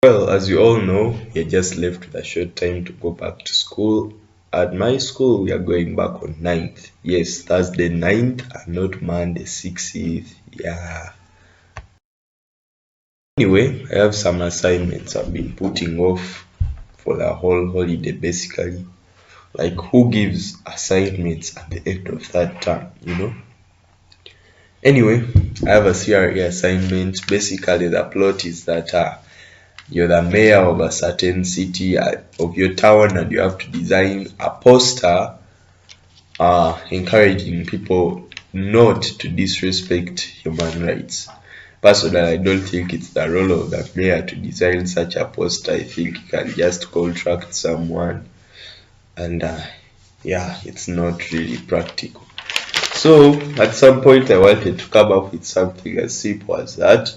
Well, as you all know, we are just left with a short time to go back to school. At my school, we are going back on 9th. Yes, Thursday 9th and not Monday 6th. Yeah. Anyway, I have some assignments I've been putting off for the whole holiday basically. Like, who gives assignments at the end of that term? Anyway, I have a CRE assignment. Basically, the plot is that you're the mayor of a certain city of your town, and you have to design a poster encouraging people not to disrespect human rights. Personally, I don't think it's the role of the mayor to design such a poster. I think you can just contract someone, and yeah, it's not really practical. So at some point I wanted to come up with something as simple as that,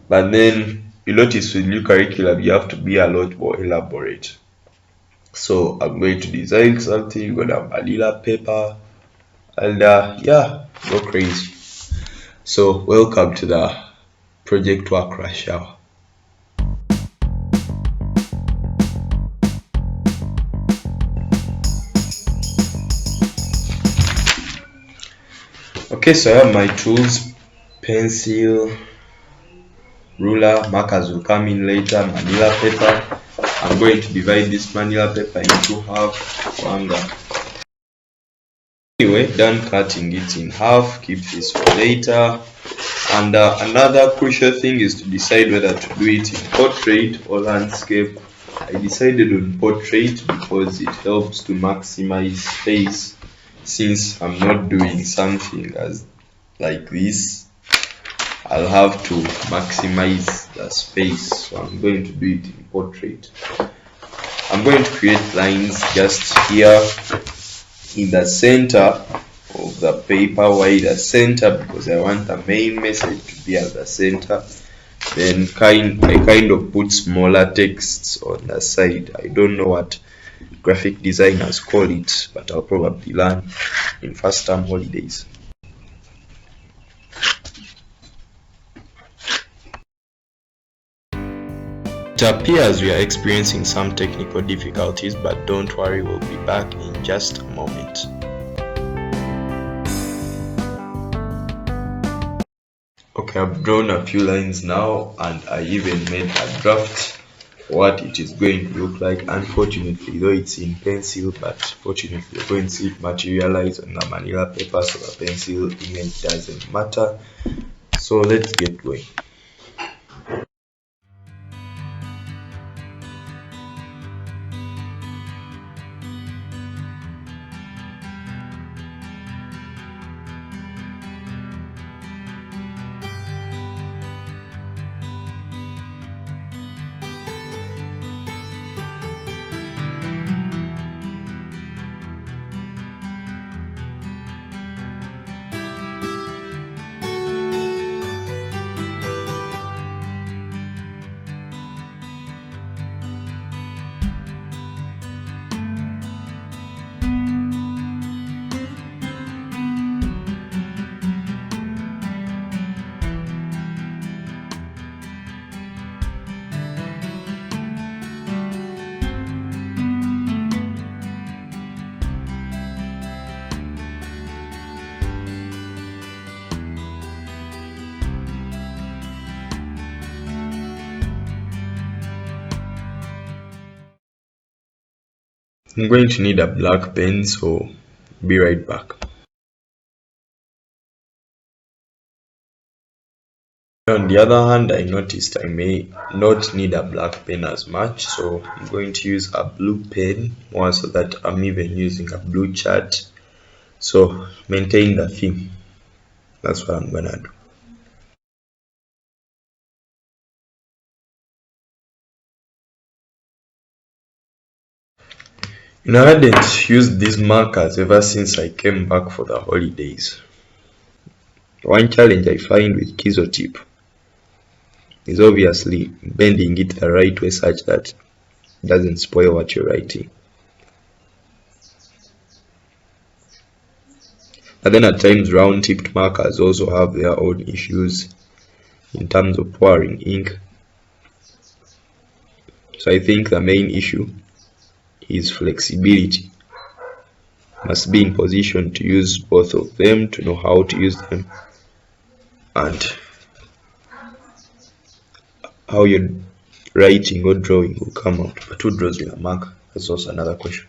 but then you notice with new curriculum you have to be a lot more elaborate. So I'm going to design something on a manila paper, and yeah, go crazy. So welcome to the project work rush hour. Okay, so I have my tools: pencil, ruler, markers will come in later, manila paper. I'm going to divide this manila paper into half. Anyway, done cutting it in half. Keep this for later. And another crucial thing is to decide whether to do it in portrait or landscape. I decided on portrait because it helps to maximize space. Since I'm not doing something as like this, I'll have to maximize the space, so I'm going to do it in portrait. I'm going to create lines just here in the center of the paper. Why the center? Because I want the main message to be at the center. Then I kind of put smaller texts on the side. I don't know what graphic designers call it, but I'll probably learn in first term holidays. It appears we are experiencing some technical difficulties, but don't worry, we'll be back in just a moment. Okay, I've drawn a few lines now, and I even made a draft what it is going to look like. Unfortunately, though it's in pencil, but fortunately you're going to see it materialize on the manila paper, so the pencil image doesn't matter. So let's get going. I'm going to need a black pen, so be right back. On the other hand, I noticed I may not need a black pen as much, so I'm going to use a blue pen more, so that I'm even using a blue chart. So maintain the theme. That's what I'm gonna do. I hadn't used these markers ever since I came back for the holidays. One challenge I find with Kizo tip is obviously bending it the right way such that it doesn't spoil what you're writing. But then at times round tipped markers also have their own issues in terms of pouring ink. So I think the main issue is flexibility. Must be in position to use both of them, to know how to use them, and how your writing or drawing will come out. But who draws with a marker? That's also another question.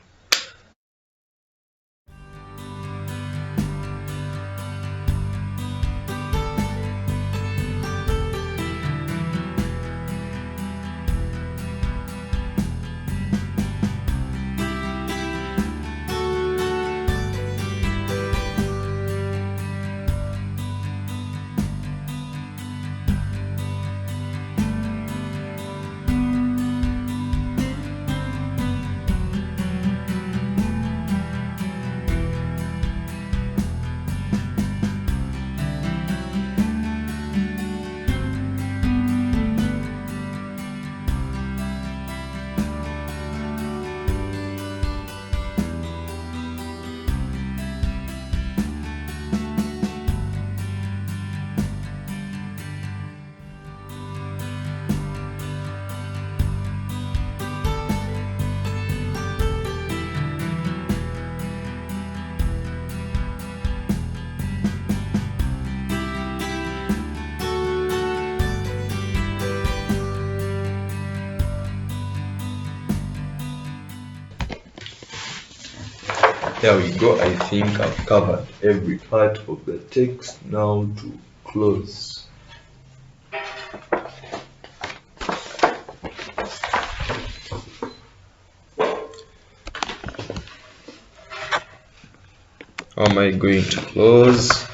There we go. I think I've covered every part of the text. Now to close. How am I going to close?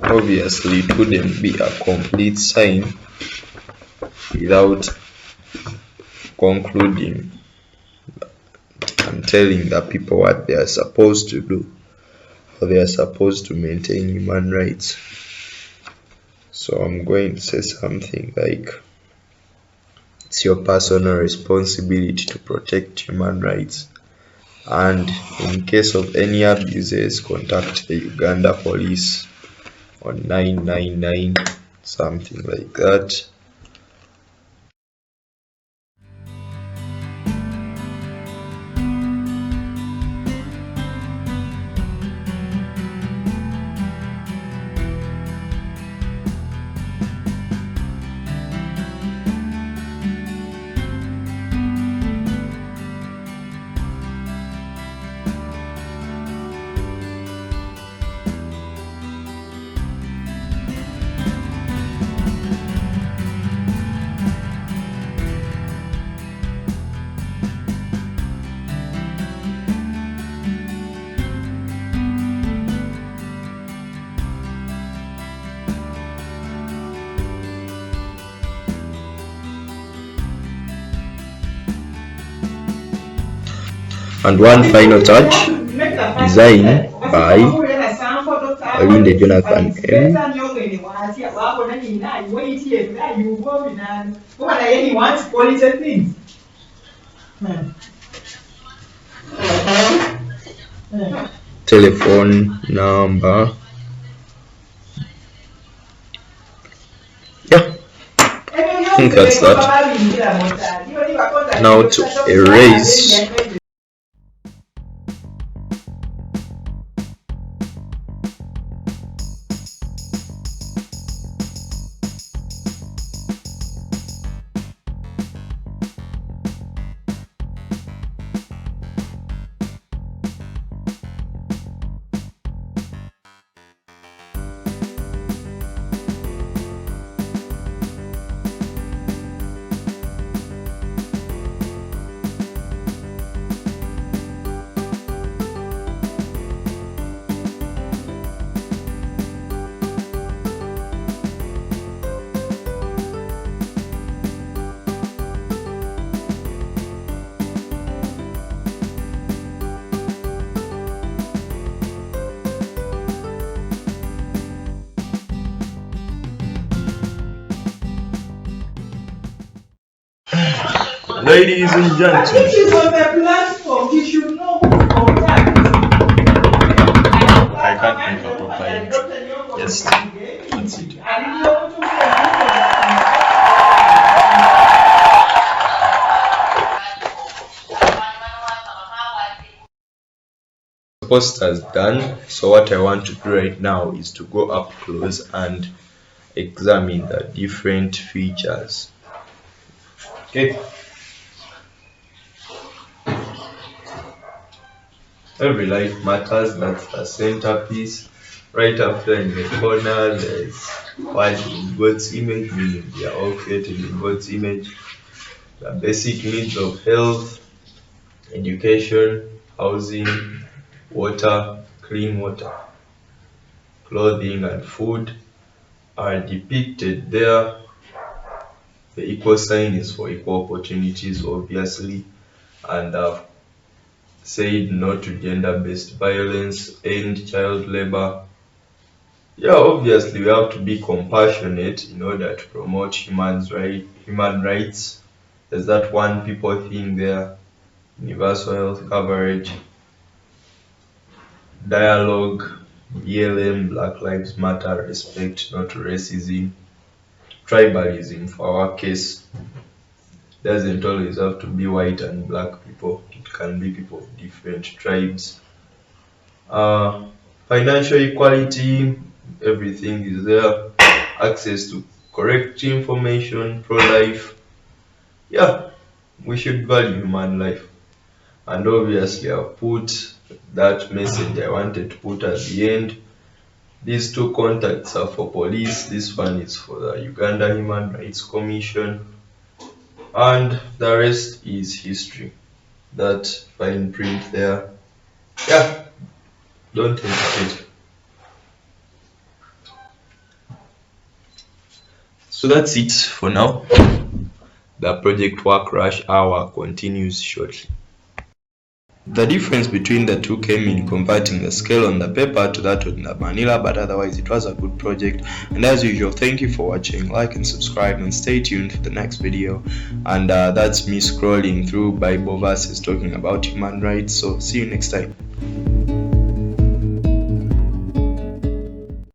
Obviously, it wouldn't be a complete sign without concluding and telling the people what they are supposed to do, how they are supposed to maintain human rights. So I'm going to say something like, it's your personal responsibility to protect human rights, and in case of any abuses, contact the Uganda police on 999, something like that. And one final touch, design by Alinde Jonathan M. Telephone number. Yeah, I think that's that. Now to erase. Ladies and gentlemen, this is on the platform. You should know who to contact. I can't make a proper intro. Yes, that's it. poster's done, so what I want to do right now is to go up close and examine the different features. Okay. Every life matters, that's the centerpiece. Right after, in the corner, there's one in God's image, meaning they are all created in God's image. The basic needs of health, education, housing, water, clean water, clothing, and food are depicted there. The equal sign is for equal opportunities, obviously, and I've said no to gender-based violence, end child labor. Yeah, obviously we have to be compassionate in order to promote human rights. There's that one people thing there, universal health coverage, dialogue, BLM, Black Lives Matter, respect, not racism, tribalism. For our case, doesn't always have to be white and black people, it can be people of different tribes. Financial equality, everything is there. Access to correct information, pro-life. Yeah, we should value human life. And obviously I've put that message I wanted to put at the end. These two contacts are for police, this one is for the Uganda Human Rights Commission, and the rest is history. That fine print there, yeah, don't hesitate. So that's it for now. The project work rush hour continues shortly. The difference between the two came in converting the scale on the paper to that on the manila, but otherwise it was a good project. And as usual, thank you for watching. Like and subscribe and stay tuned for the next video. And that's me scrolling through Bible verses talking about human rights. So see you next time.